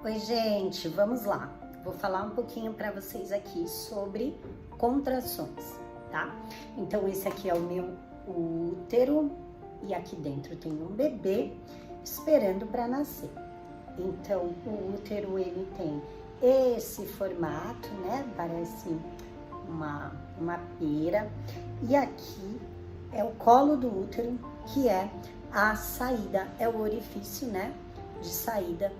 Oi, gente, vamos lá. Vou falar um pouquinho para vocês aqui sobre contrações, tá? Então, esse aqui é o meu útero e aqui dentro tem um bebê esperando para nascer. Então, o útero, ele tem esse formato, né? Parece uma pera. E aqui é o colo do útero, que é a saída, é o orifício, né? De saída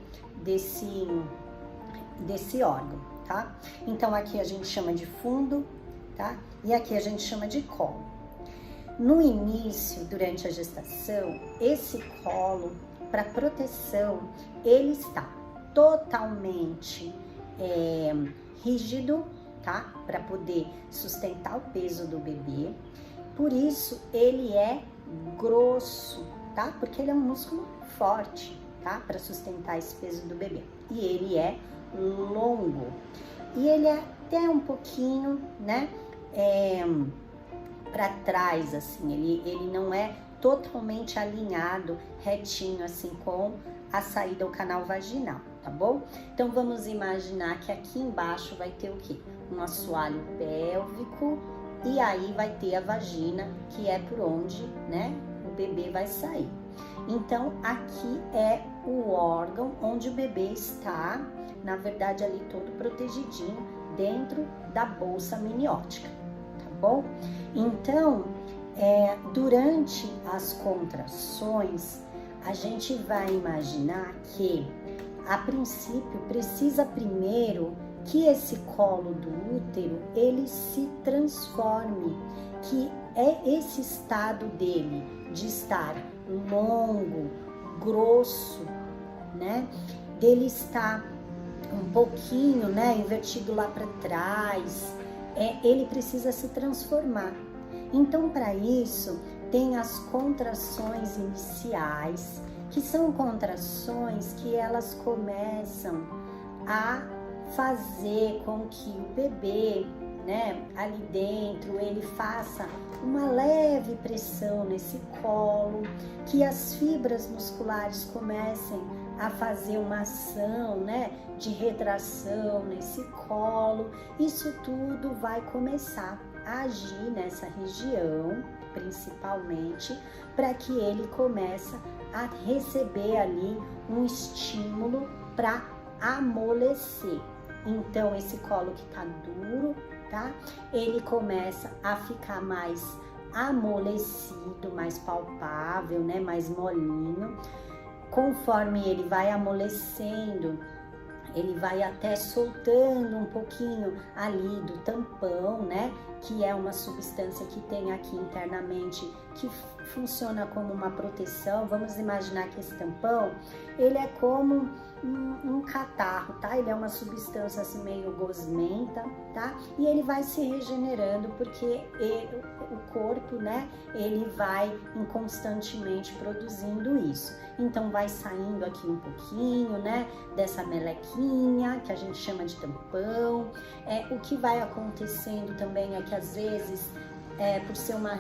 desse órgão, tá? Então, aqui a gente chama de fundo, tá? E aqui a gente chama de colo. No início, durante a gestação, esse colo, para proteção, ele está totalmente rígido, tá? Para poder sustentar o peso do bebê. Por isso, ele é grosso, tá? Porque ele é um músculo forte, tá? Para sustentar esse peso do bebê. E ele é longo. E ele é até um pouquinho, né? Para trás, assim. Ele não é totalmente alinhado, retinho, assim, com a saída ao canal vaginal, tá bom? Então, vamos imaginar que aqui embaixo vai ter o quê? Um assoalho pélvico e aí vai ter a vagina, que é por onde, né, o bebê vai sair. Então, aqui é o órgão onde o bebê está, na verdade, ali todo protegidinho dentro da bolsa amniótica, tá bom? Então, durante as contrações, a gente vai imaginar que, a princípio, precisa primeiro que esse colo do útero, ele se transforme, que é esse estado dele de estar longo, grosso, né? Dele estar um pouquinho, né, invertido lá para trás, ele precisa se transformar. Então, para isso, tem as contrações iniciais, que são contrações que elas começam a fazer com que o bebê, né, ali dentro, ele faça uma leve pressão nesse colo, que as fibras musculares comecem a fazer uma ação, né, de retração nesse colo. Isso tudo vai começar a agir nessa região, principalmente, para que ele comece a receber ali um estímulo para amolecer. Então, esse colo que tá duro, tá? Ele começa a ficar mais amolecido, mais palpável, né? Mais molinho. Conforme ele vai amolecendo, ele vai até soltando um pouquinho ali do tampão, né? Que é uma substância que tem aqui internamente, que funciona como uma proteção. Vamos imaginar que esse tampão, ele é como um catarro, tá? Ele é uma substância assim meio gosmenta, tá? E ele vai se regenerando porque o corpo, né? Ele vai inconstantemente produzindo isso. Então vai saindo aqui um pouquinho, né? Dessa melequinha que a gente chama de tampão. O que vai acontecendo também é que às vezes, por ser uma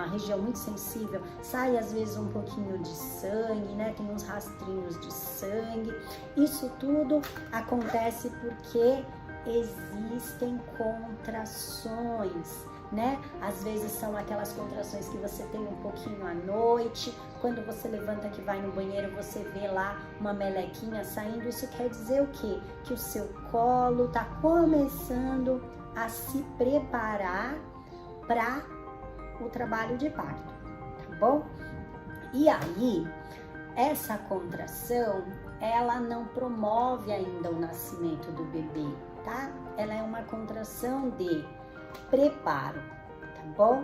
região muito sensível, sai às vezes um pouquinho de sangue, né? Tem uns rastrinhos de sangue. Isso tudo acontece porque existem contrações, né? Às vezes são aquelas contrações que você tem um pouquinho à noite, quando você levanta que vai no banheiro, você vê lá uma melequinha saindo. Isso quer dizer o quê? Que o seu colo tá começando a se preparar para o trabalho de parto, tá bom? E aí, essa contração, ela não promove ainda o nascimento do bebê, tá? Ela é uma contração de preparo, tá bom?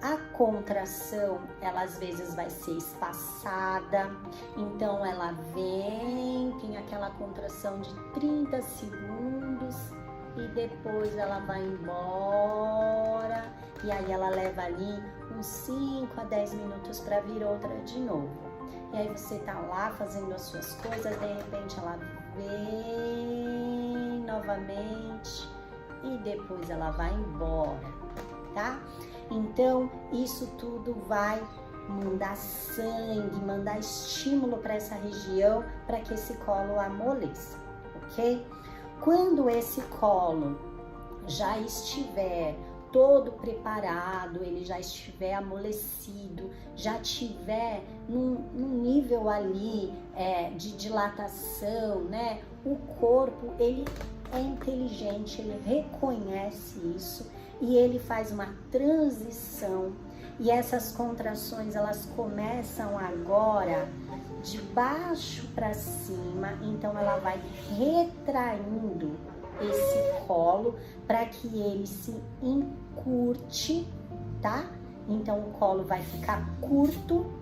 A contração, ela às vezes vai ser espaçada, então ela vem, tem aquela contração de 30 segundos e depois ela vai embora, e aí ela leva ali uns 5 a 10 minutos para vir outra de novo. E aí você tá lá fazendo as suas coisas, de repente ela vem novamente e depois ela vai embora, tá? Então, isso tudo vai mandar sangue, mandar estímulo para essa região para que esse colo amoleça, ok? Quando esse colo já estiver todo preparado, ele já estiver amolecido, já tiver num nível ali de dilatação, né? O corpo, ele é inteligente, ele reconhece isso e ele faz uma transição. E essas contrações, elas começam agora de baixo para cima, então ela vai retraindo esse colo para que ele se encurte, tá? Então o colo vai ficar curto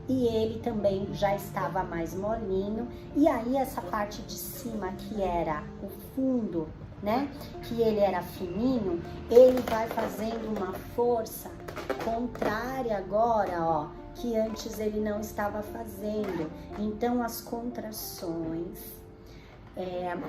e ele também já estava mais molinho. E aí essa parte de cima, que era o fundo, né? Que ele era fininho, ele vai fazendo uma força contrária agora, ó, que antes ele não estava fazendo. Então as contrações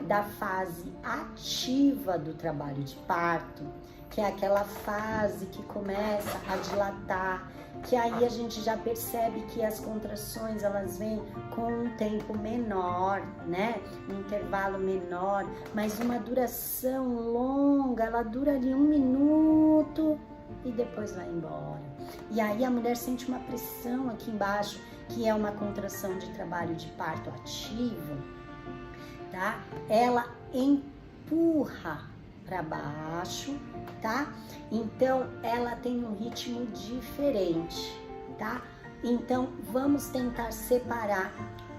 da fase ativa do trabalho de parto, que é aquela fase que começa a dilatar, que aí a gente já percebe que as contrações, elas vêm com um tempo menor, né? Um intervalo menor, mas uma duração longa, ela dura ali 1 minuto e depois vai embora. E aí a mulher sente uma pressão aqui embaixo, que é uma contração de trabalho de parto ativo, tá? Ela empurra para baixo, tá? Então ela tem um ritmo diferente, tá? Então vamos tentar separar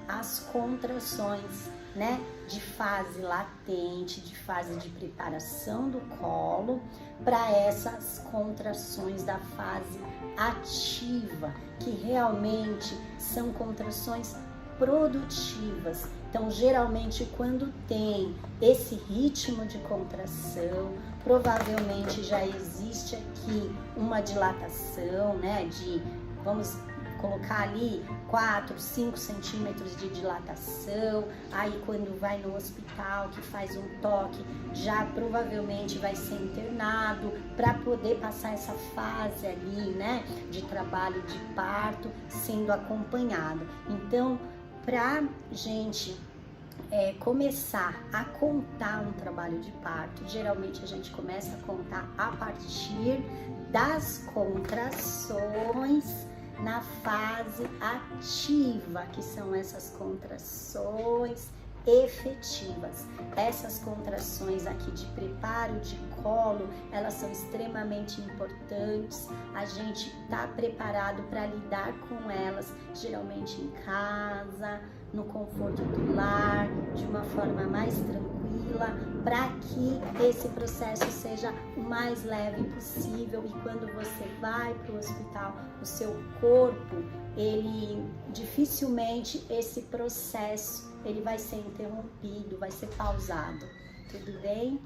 as contrações, né? De fase latente, de fase de preparação do colo, para essas contrações da fase ativa, que realmente são contrações produtivas. Então, geralmente, quando tem esse ritmo de contração, provavelmente já existe aqui uma dilatação, né? Vamos colocar ali 4, 5 centímetros de dilatação. Aí, quando vai no hospital, que faz um toque, já provavelmente vai ser internado para poder passar essa fase ali, né? De trabalho de parto sendo acompanhado. Então, para gente começar a contar um trabalho de parto, geralmente a gente começa a contar a partir das contrações na fase ativa, que são essas contrações efetivas. Essas contrações aqui de preparo de colo, elas são extremamente importantes. A gente tá preparado para lidar com elas, geralmente em casa, no conforto do lar, de uma forma mais tranquila, para que esse processo seja o mais leve possível. E quando você vai para o hospital, o seu corpo, ele dificilmente esse processo ele vai ser interrompido, vai ser pausado. Tudo bem?